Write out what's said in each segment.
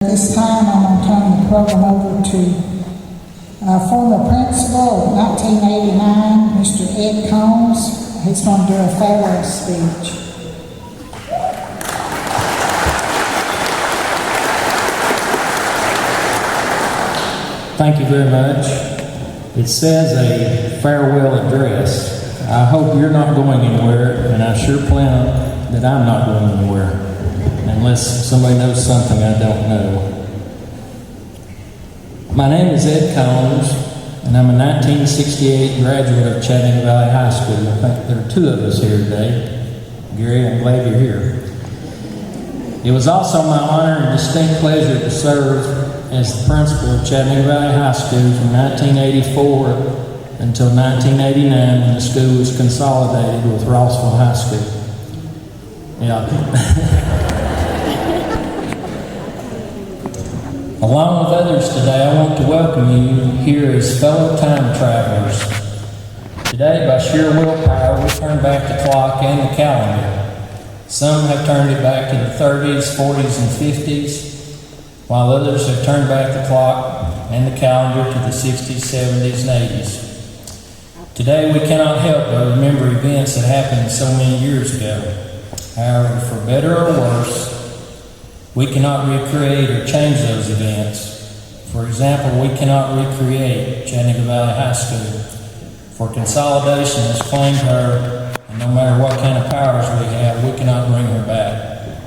This time I'm going to turn the program over to former principal of 1989, Mr. Ed Combs. He's going to do a farewell speech. Thank you very much. It says a farewell address. I hope you're not going anywhere, and I sure plan that I'm not going anywhere. Unless somebody knows something I don't know. My name is Ed Combs, and I'm a 1968 graduate of Chattanooga Valley High School. I think there are two of us here today. Gary, I'm glad you're here. It was also my honor and distinct pleasure to serve as the principal of Chattanooga Valley High School from 1984 until 1989 when the school was consolidated with Rossville High School. Yeah. Along with others today, I want to welcome you here as fellow time travelers. Today, by sheer willpower, we turn back the clock and the calendar. Some have turned it back to the 30s, 40s, and 50s, while others have turned back the clock and the calendar to the 60s, 70s, and 80s. Today, we cannot help but remember events that happened so many years ago. However, for better or worse, we cannot recreate or change those events. For example, we cannot recreate Chattanooga Valley High School, for consolidation has claimed her, and no matter what kind of powers we have, we cannot bring her back.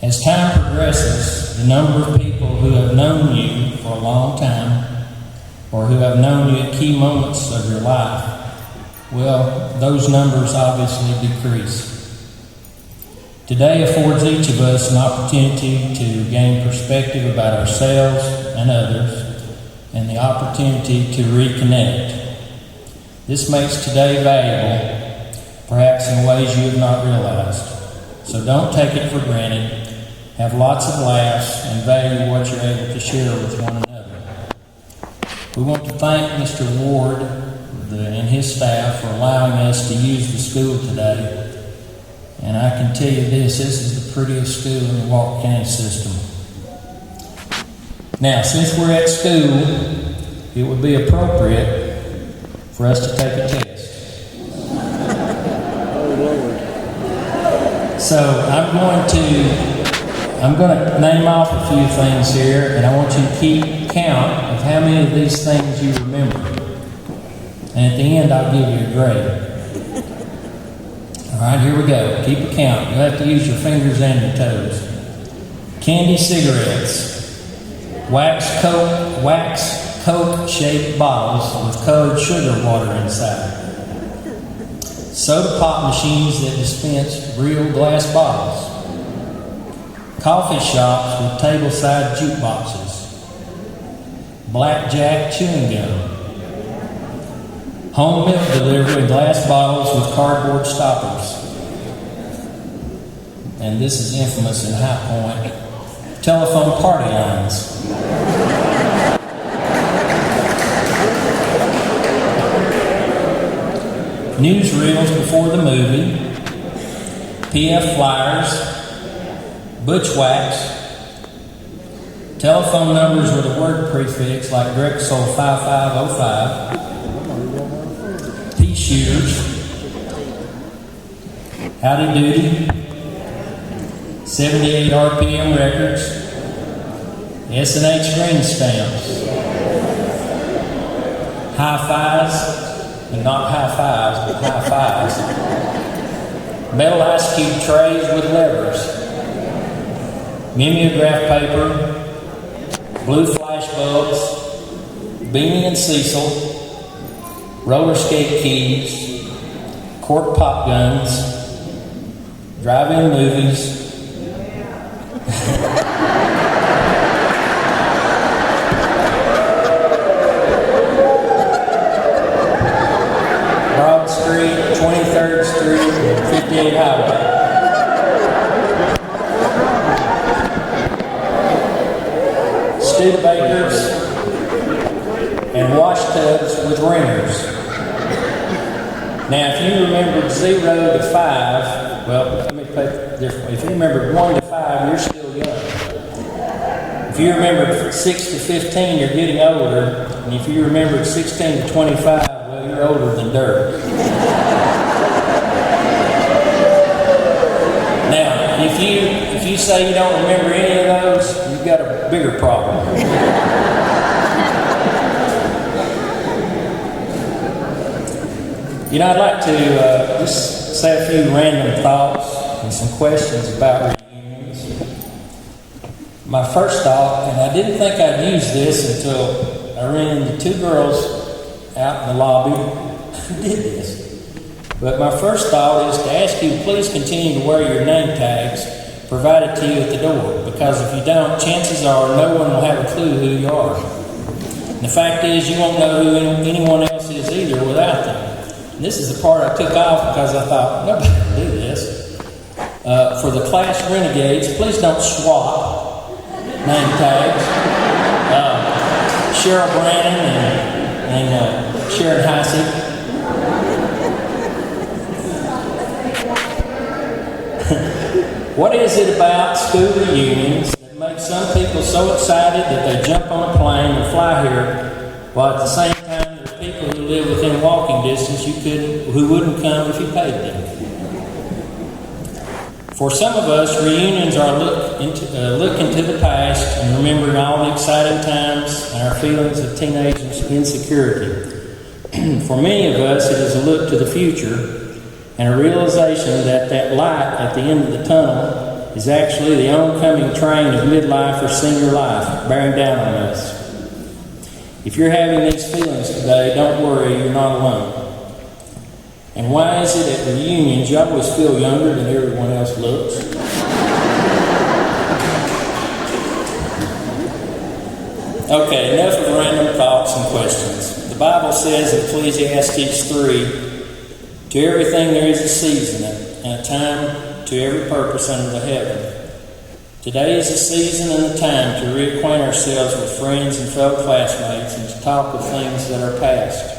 As time progresses, the number of people who have known you for a long time, or who have known you at key moments of your life, well, those numbers obviously decrease. Today affords each of us an opportunity to gain perspective about ourselves and others, and the opportunity to reconnect. This makes today valuable, perhaps in ways you have not realized. So don't take it for granted. Have lots of laughs and value what you're able to share with one another. We want to thank Mr. Ward and his staff for allowing us to use the school today. And I can tell you this is the prettiest school in the Walker County system. Now, since we're at school, it would be appropriate for us to take a test. So I'm going to name off a few things here, and I want you to keep count of how many of these things you remember. And at the end, I'll give you a grade. All right, here we go. Keep a count. You'll have to use your fingers and your toes. Candy cigarettes, wax Coke-shaped bottles with colored sugar water inside, soda pop machines that dispense real glass bottles, coffee shops with table-side jukeboxes, blackjack chewing gum, home milk delivery in glass bottles with cardboard stoppers. And this is infamous in High Point. Telephone party lines. Newsreels before the movie. PF flyers. Bushwhacks. Telephone numbers with a word prefix like Drexel 5505. Shooters, Howdy Doody, 78 RPM records, S&H green stamps, high fives, and not high fives, but high fives, metal ice cube trays with levers, mimeograph paper, blue flash bulbs, Beanie and Cecil, roller skate keys, cork pop guns, drive-in movies, Broad Street, 23rd Street, and 58 Highway. Studebakers and wash tubs with ringers. Now, if you remembered 0 to 5, well, let me put it differently. If you remembered 1 to 5, you're still young. If you remembered 6 to 15, you're getting older. And if you remembered 16 to 25, well, you're older than dirt. Now, if you say you don't remember any of those, you've got a bigger problem. You know, I'd like to just say a few random thoughts and some questions about reunions. My first thought, and I didn't think I'd use this until I ran into two girls out in the lobby who did this. But my first thought is to ask you to please continue to wear your name tags provided to you at the door, because if you don't, chances are no one will have a clue who you are. And the fact is, you won't know who anyone else is either without them. And this is the part I took off because I thought, nobody can do this. For the class renegades, please don't swap name tags. Cheryl Brannon and Sharon Heisig. What is it about school reunions that makes some people so excited that they jump on a plane and fly here, while at the same time there are people who live within walking distance who wouldn't come if you paid them? For some of us, reunions are a look into the past and remembering all the exciting times and our feelings of teenage insecurity. For many of us, it is a look to the future and a realization that light at the end of the tunnel is actually the oncoming train of midlife or senior life bearing down on us. If you're having these feelings today, don't worry, you're not alone. And why is it at reunions you always feel younger than everyone else looks? Okay, enough of random thoughts and questions. The Bible says in Ecclesiastes 3, to everything there is a season and a time to every purpose under the heaven. Today is a season and a time to reacquaint ourselves with friends and fellow classmates and to talk of things that are past.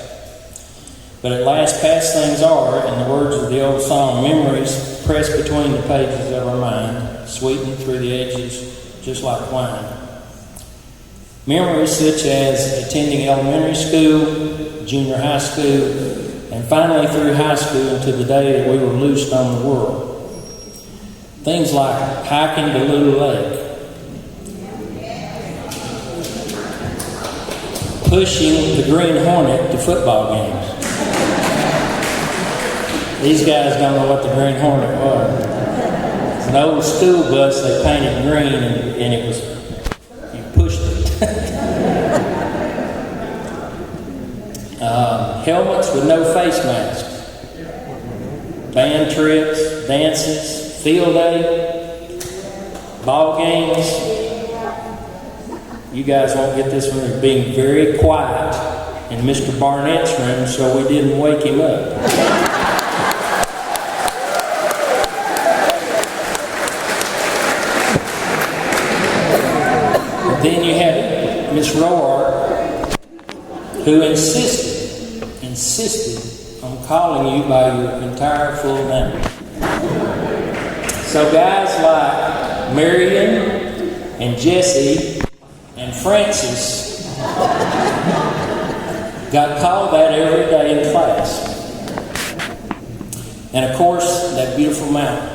But at last, past things are, in the words of the old song, memories pressed between the pages of our mind, sweetened through the edges just like wine. Memories such as attending elementary school, junior high school, and finally through high school into the day that we were loosed on the world. Things like hiking to Lulu Lake, pushing the Green Hornet to football games. These guys don't know what the Green Hornet was. It's an old school bus they painted green, and it was, you pushed it. Helmets with no face masks. Band trips, dances, field day, ball games. You guys won't get this one. They're being very quiet in Mr. Barnett's room, so we didn't wake him up. Then you had Miss Roark, who insisted on calling you by your entire full name. So guys like Marion and Jesse and Francis got called that every day in class. And of course, that beautiful mountain.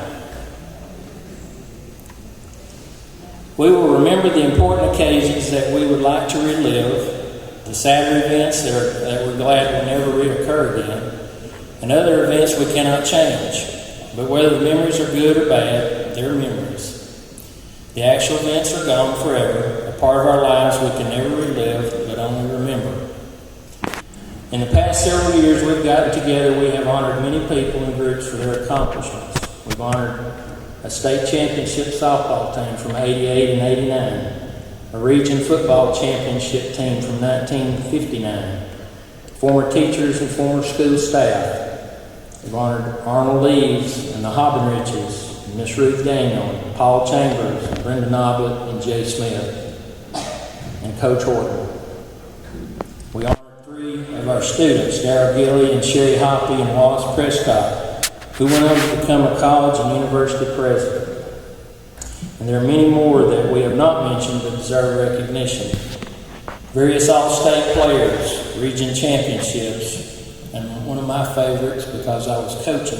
We will remember the important occasions that we would like to relive, the sad events that we're glad will never reoccur again, and other events we cannot change. But whether the memories are good or bad, they're memories. The actual events are gone forever, a part of our lives we can never relive, but only remember. In the past several years we've gotten together, we have honored many people and groups for their accomplishments. We've honored a state championship softball team from 88 and 89, a region football championship team from 1959, former teachers and former school staff. We've honored Arnold Leaves and the Hobbenriches, and Miss Ruth Daniel, and Paul Chambers, and Brenda Noblett, and Jay Smith, and Coach Horton. We honored 3 of our students, Darryl Gilley and Sherry Hoppy and Wallace Prescott, who went on to become a college and university president. And there are many more that we have not mentioned that deserve recognition. Various all-state players, region championships, and one of my favorites because I was coaching,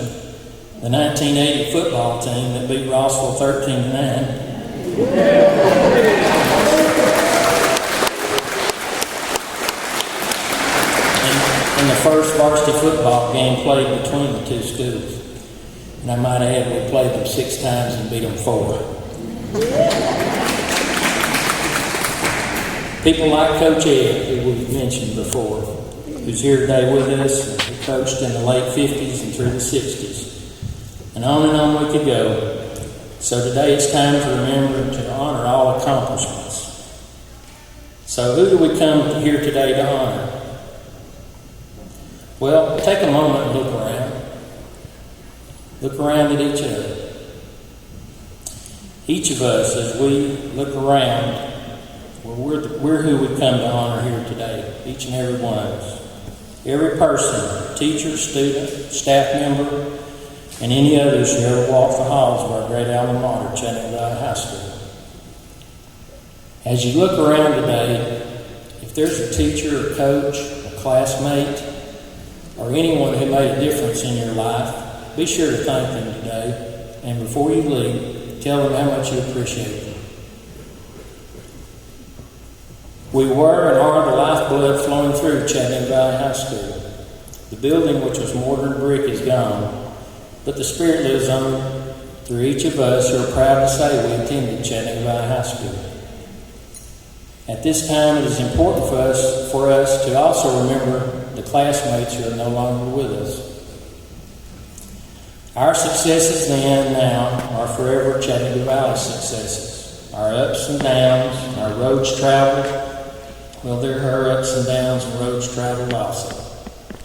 the 1980 football team that beat Rossville 13-9. And the first varsity football game played between the two schools. And I might add, we played them 6 times and beat them 4. People like Coach Ed, who we've mentioned before, who's here today with us, and who coached in the late 50s and through the 60s. And on we could go. So today it's time to remember to honor all accomplishments. So who do we come here today to honor? Well, take a moment and look around. Look around at each other. Each of us, as we look around, we're who we come to honor here today, each and every one of us. Every person, teacher, student, staff member, and any others who ever walked the halls of our great alma mater, Chattanooga High School. As you look around today, if there's a teacher, a coach, a classmate, or anyone who made a difference in your life, be sure to thank them today. And before you leave, tell them how much you appreciate them. We were and are the lifeblood flowing through Chattanooga High School. The building, which was mortar and brick, is gone, but the Spirit lives on through each of us who are proud to say we attended Chattanooga High School. At this time, it is important for us to also remember the classmates who are no longer with us. Our successes then and now are forever Chattanooga Valley's successes. Our ups and downs, our roads traveled, well, there are ups and downs and roads traveled also.